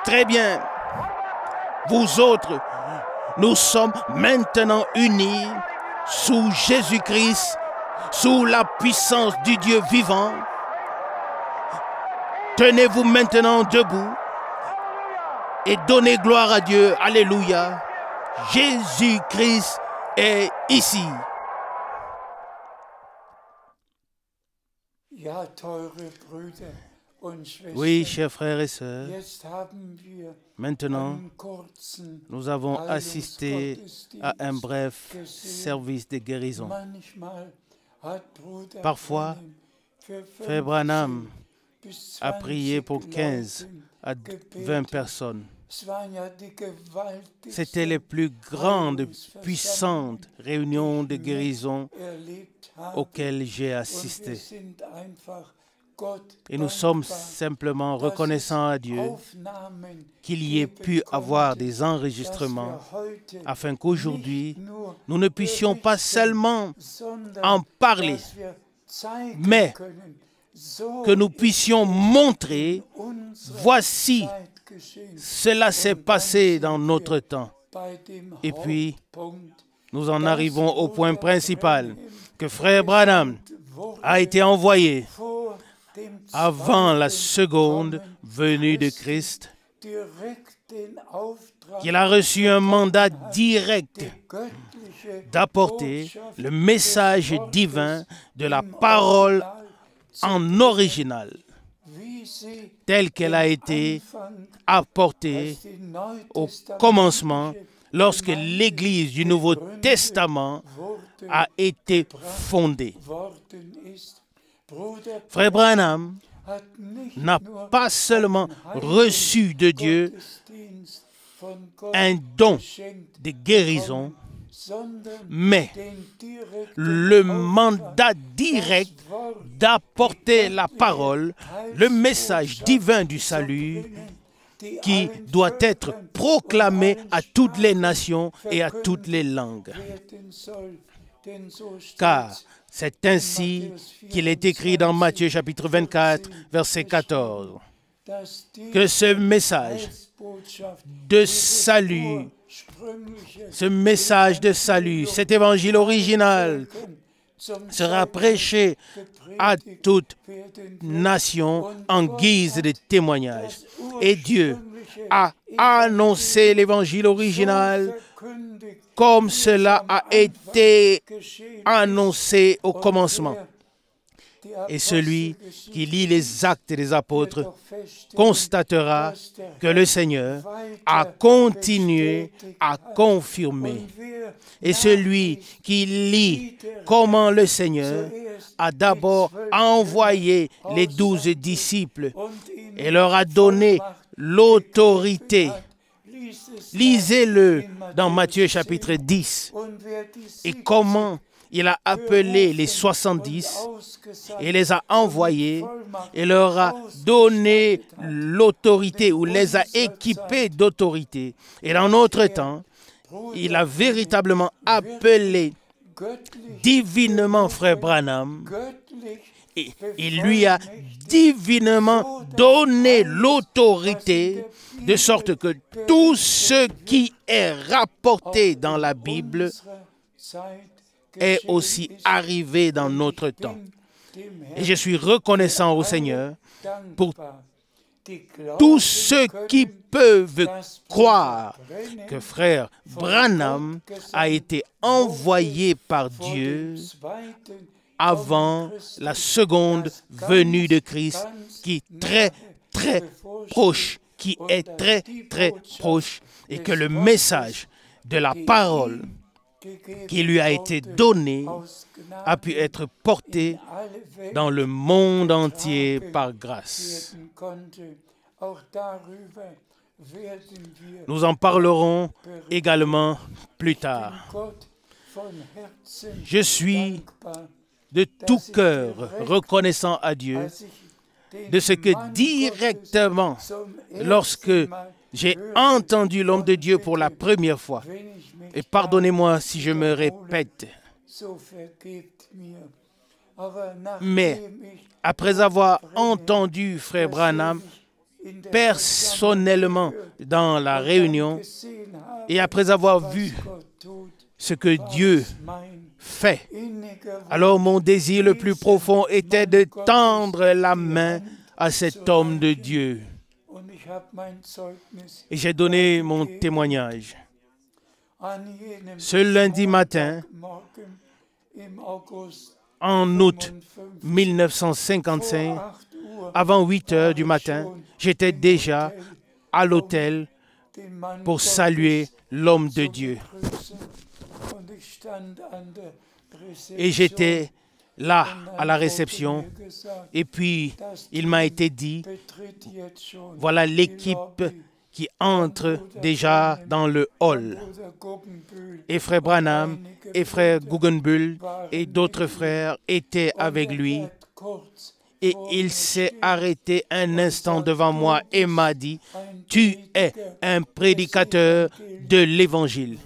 Très bien. Vous autres, nous sommes maintenant unis sous Jésus-Christ, sous la puissance du Dieu vivant. Tenez-vous maintenant debout et donnez gloire à Dieu. Alléluia. Jésus-Christ est ici. Oui, chers frères et sœurs, maintenant, nous avons assisté à un bref service de guérison. Parfois, Frère Branham a prié pour 15 à 20 personnes. C'était les plus grandes, puissantes réunions de guérison auxquelles j'ai assisté. Et nous sommes simplement reconnaissants à Dieu qu'il y ait pu avoir des enregistrements afin qu'aujourd'hui, nous ne puissions pas seulement en parler, mais que nous puissions montrer, voici, cela s'est passé dans notre temps. Et puis, nous en arrivons au point principal, que Frère Branham a été envoyé avant la seconde venue de Christ, qu'il a reçu un mandat direct d'apporter le message divin de la parole en original, telle qu'elle a été apportée au commencement lorsque l'Église du Nouveau Testament a été fondée. Frère Branham n'a pas seulement reçu de Dieu un don de guérison, mais le mandat direct d'apporter la parole, le message divin du salut, qui doit être proclamé à toutes les nations et à toutes les langues. Car c'est ainsi qu'il est écrit dans Matthieu chapitre 24, verset 14, que ce message de salut, cet évangile original sera prêché à toute nation en guise de témoignage. Et Dieu a annoncé l'évangile original comme cela a été annoncé au commencement. Et celui qui lit les actes des apôtres constatera que le Seigneur a continué à confirmer. Et celui qui lit comment le Seigneur a d'abord envoyé les 12 disciples et leur a donné l'autorité. Lisez-le dans Matthieu chapitre 10. Et comment il a appelé les 70 et les a envoyés et leur a donné l'autorité ou les a équipés d'autorité. Et dans notre temps, il a véritablement appelé divinement Frère Branham et il lui a divinement donné l'autorité de sorte que tout ce qui est rapporté dans la Bible est aussi arrivé dans notre temps. Et je suis reconnaissant au Seigneur pour tous ceux qui peuvent croire que Frère Branham a été envoyé par Dieu avant la seconde venue de Christ, qui est très, très proche, et que le message de la parole qui lui a été donné a pu être porté dans le monde entier par grâce. Nous en parlerons également plus tard. Je suis de tout cœur reconnaissant à Dieu de ce que directement, lorsque j'ai entendu l'homme de Dieu pour la première fois. Et pardonnez-moi si je me répète. Mais après avoir entendu Frère Branham personnellement dans la réunion et après avoir vu ce que Dieu fait, alors mon désir le plus profond était de tendre la main à cet homme de Dieu. Et j'ai donné mon témoignage. Ce lundi matin, en août 1955, avant 8 heures du matin, j'étais déjà à l'hôtel pour saluer l'homme de Dieu. Et j'étais là à la réception et puis il m'a été dit, voilà l'équipe qui entre déjà dans le hall. Et Frère Branham et Frère Guggenbull et d'autres frères étaient avec lui. Et il s'est arrêté un instant devant moi et m'a dit, « Tu es un prédicateur de l'Évangile. »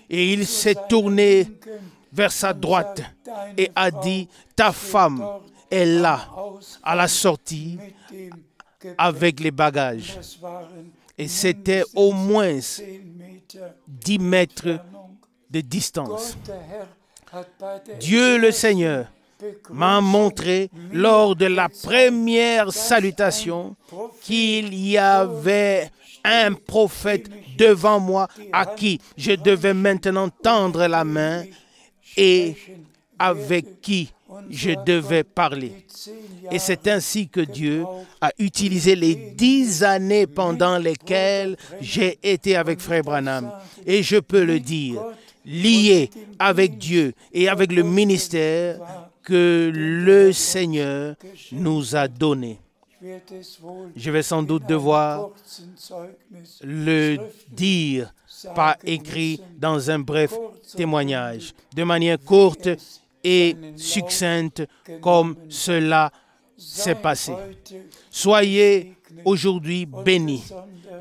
Et il s'est tourné vers sa droite et a dit, « Ta femme est là, à la sortie, avec les bagages. » Et c'était au moins 10 mètres de distance. Dieu le Seigneur m'a montré lors de la première salutation qu'il y avait un prophète devant moi à qui je devais maintenant tendre la main et avec qui je devais parler. Et c'est ainsi que Dieu a utilisé les 10 années pendant lesquelles j'ai été avec Frère Branham. Et je peux le dire, lié avec Dieu et avec le ministère que le Seigneur nous a donné. Je vais sans doute devoir le dire par écrit dans un bref témoignage, de manière courte et succincte comme cela s'est passé. Soyez aujourd'hui bénis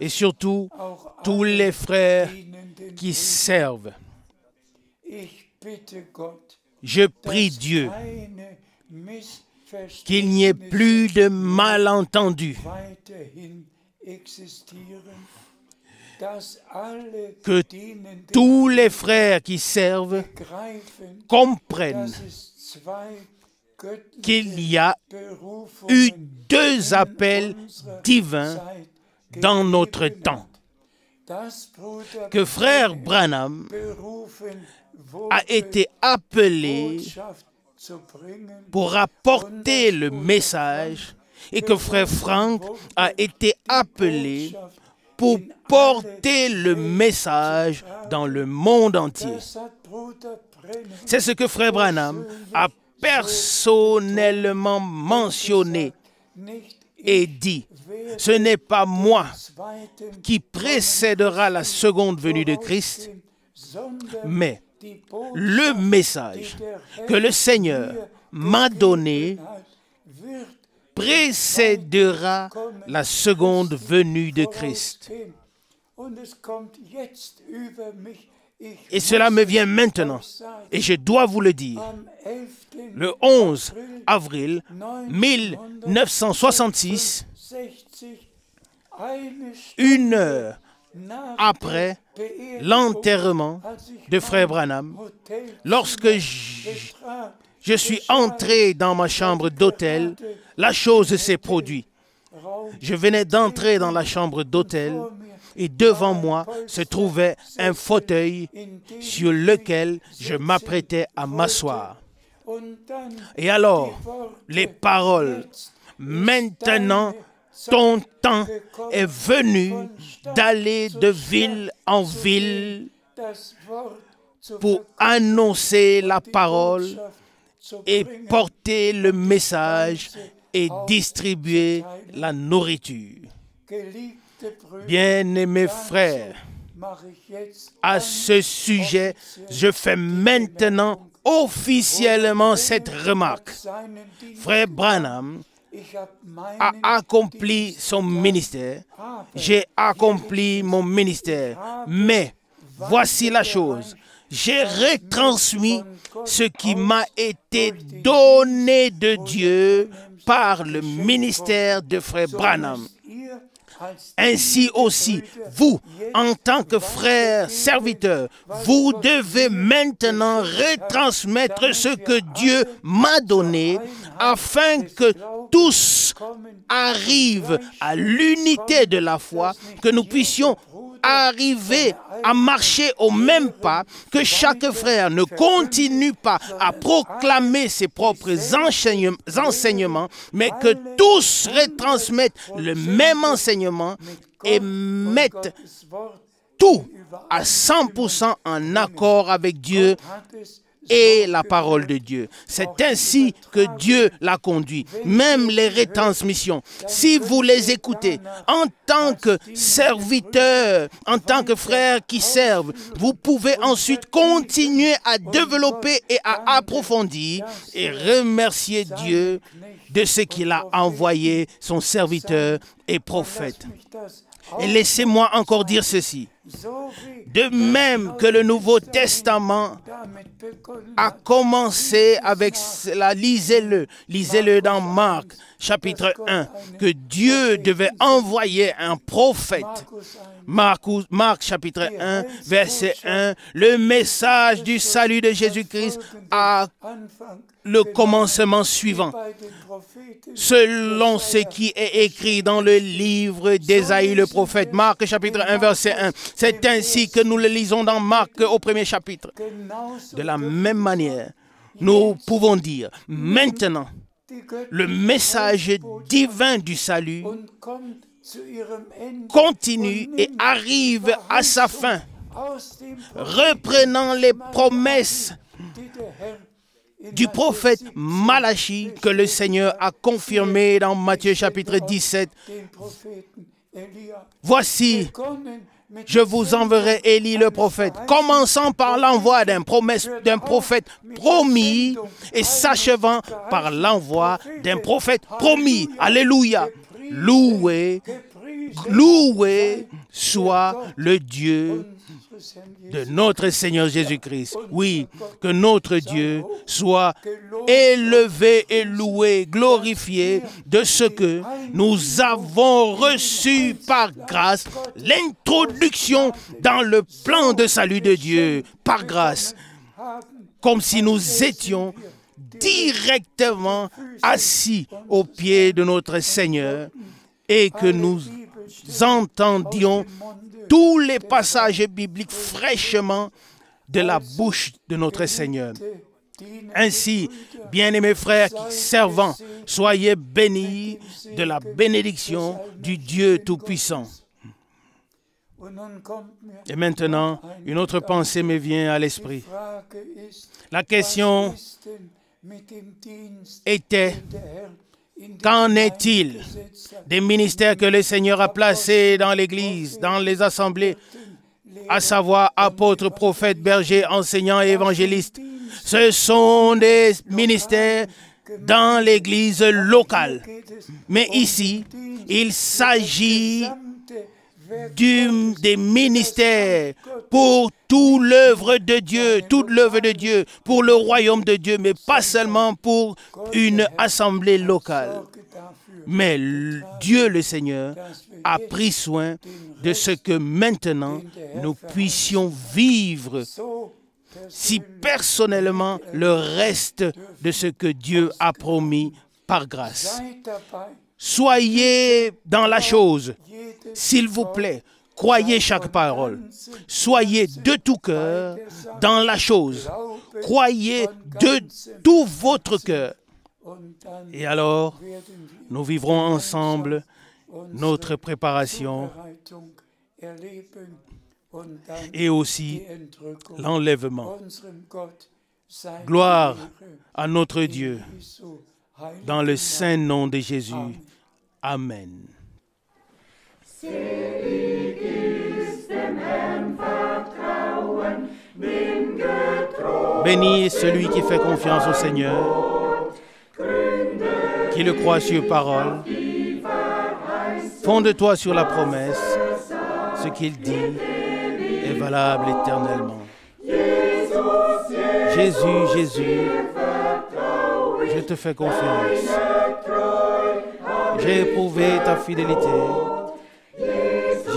et surtout tous les frères qui servent. Je prie Dieu qu'il n'y ait plus de malentendus, que tous les frères qui servent comprennent qu'il y a eu 2 appels divins dans notre temps. Que Frère Branham a été appelé pour apporter le message et que Frère Frank a été appelé pour porter le message dans le monde entier. C'est ce que Frère Branham a personnellement mentionné et dit. Ce n'est pas moi qui précédera la seconde venue de Christ, mais le message que le Seigneur m'a donné précédera la seconde venue de Christ. Et cela me vient maintenant, et je dois vous le dire. Le 11 avril 1966, 1 heure après l'enterrement de Frère Branham, lorsque je suis entré dans ma chambre d'hôtel, la chose s'est produite. Je venais d'entrer dans la chambre d'hôtel et devant moi se trouvait un fauteuil sur lequel je m'apprêtais à m'asseoir. Et alors, les paroles, maintenant, ton temps est venu d'aller de ville en ville pour annoncer la parole et porter le message et distribuer la nourriture. Bien-aimés frères, à ce sujet, je fais maintenant officiellement cette remarque. Frère Branham a accompli son ministère. J'ai accompli mon ministère. Mais voici la chose. J'ai retransmis ce qui m'a été donné de Dieu par le ministère de frère Branham. Ainsi aussi, vous, en tant que frères serviteurs, vous devez maintenant retransmettre ce que Dieu m'a donné afin que tous arrivent à l'unité de la foi, que nous puissions arriver à marcher au même pas, que chaque frère ne continue pas à proclamer ses propres enseignements, mais que tous retransmettent le même enseignement et mettent tout à 100% en accord avec Dieu et la parole de Dieu. C'est ainsi que Dieu l'a conduit. Même les retransmissions, si vous les écoutez en tant que serviteurs, en tant que frères qui servent, vous pouvez ensuite continuer à développer et à approfondir et remercier Dieu de ce qu'il a envoyé son serviteur et prophète. Et laissez-moi encore dire ceci. De même que le Nouveau Testament a commencé avec cela, lisez-le dans Marc, chapitre 1, que Dieu devait envoyer un prophète. Marc, chapitre 1, verset 1, le message du salut de Jésus-Christ a le commencement suivant. Selon ce qui est écrit dans le livre d'Ésaïe le prophète, Marc chapitre 1 verset 1, c'est ainsi que nous le lisons dans Marc au premier chapitre. De la même manière, nous pouvons dire maintenant, le message divin du salut continue et arrive à sa fin, reprenant les promesses du prophète Malachi que le Seigneur a confirmé dans Matthieu chapitre 17. Voici, je vous enverrai Élie le prophète, commençant par l'envoi d'un prophète promis et s'achevant par l'envoi d'un prophète promis. Alléluia. Loué soit le Dieu de notre Seigneur Jésus-Christ. Oui, que notre Dieu soit élevé et loué, glorifié de ce que nous avons reçu par grâce, l'introduction dans le plan de salut de Dieu, par grâce, comme si nous étions directement assis aux pieds de notre Seigneur et que nous entendions tous les passages bibliques fraîchement de la bouche de notre Seigneur. Ainsi, bien-aimés frères servants, soyez bénis de la bénédiction du Dieu Tout-Puissant. Et maintenant, une autre pensée me vient à l'esprit. La question était: qu'en est-il des ministères que le Seigneur a placés dans l'Église, dans les assemblées, à savoir apôtres, prophètes, bergers, enseignants et évangélistes? Ce sont des ministères dans l'Église locale. Mais ici, il s'agit des ministères pour toute l'œuvre de Dieu, pour le royaume de Dieu, mais pas seulement pour une assemblée locale. Mais Dieu le Seigneur a pris soin de ce que maintenant nous puissions vivre si personnellement le reste de ce que Dieu a promis par grâce. Soyez dans la chose, s'il vous plaît, croyez chaque parole. Soyez de tout cœur dans la chose. Croyez de tout votre cœur. Et alors, nous vivrons ensemble notre préparation et aussi l'enlèvement. Gloire à notre Dieu, dans le saint nom de Jésus. Amen. Béni est celui qui fait confiance au Seigneur, qui le croit sur parole. Fonde-toi sur la promesse. Ce qu'il dit est valable éternellement. Jésus, Jésus, je te fais confiance. J'ai éprouvé ta fidélité.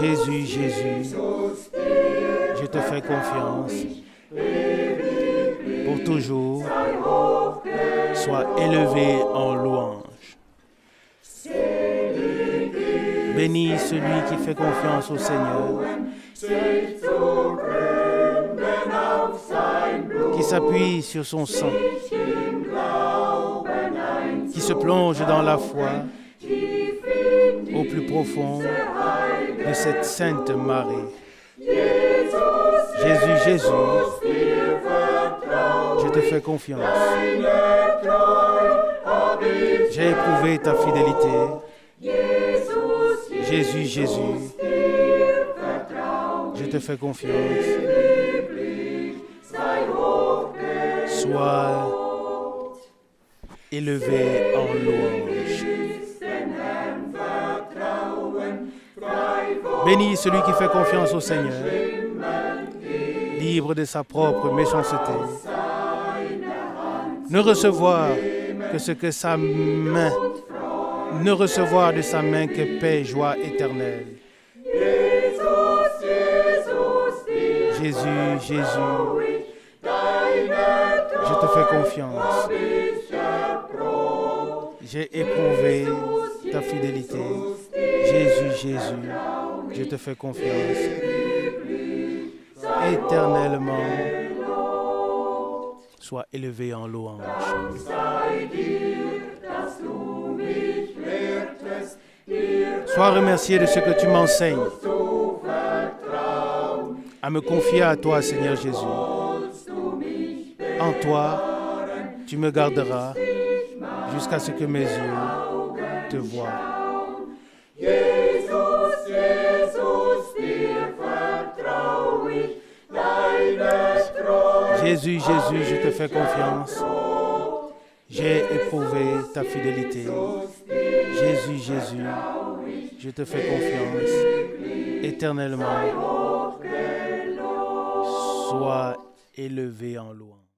Jésus, Jésus, je te fais confiance. Pour toujours, sois élevé en louange. Bénis celui qui fait confiance au Seigneur, qui s'appuie sur son sang, qui se plonge dans la foi au plus profond de cette sainte Marie. Jésus, Jésus, je te fais confiance. J'ai éprouvé ta fidélité. Jésus, Jésus, je te fais confiance. Sois élevé en louange. Bénis celui qui fait confiance au Seigneur, libre de sa propre méchanceté. Ne recevoir que ce que sa main, ne recevoir de sa main que paix, joie éternelle. Jésus, Jésus, je te fais confiance. J'ai éprouvé ta fidélité. Jésus, Jésus, je te fais confiance. Éternellement, sois élevé en louange. Sois remercié de ce que tu m'enseignes. À me confier à toi, Seigneur Jésus. En toi, tu me garderas jusqu'à ce que mes yeux te voient. Jésus, Jésus, je te fais confiance. J'ai éprouvé ta fidélité. Jésus, Jésus, je te fais confiance. Éternellement, sois élevé en louange.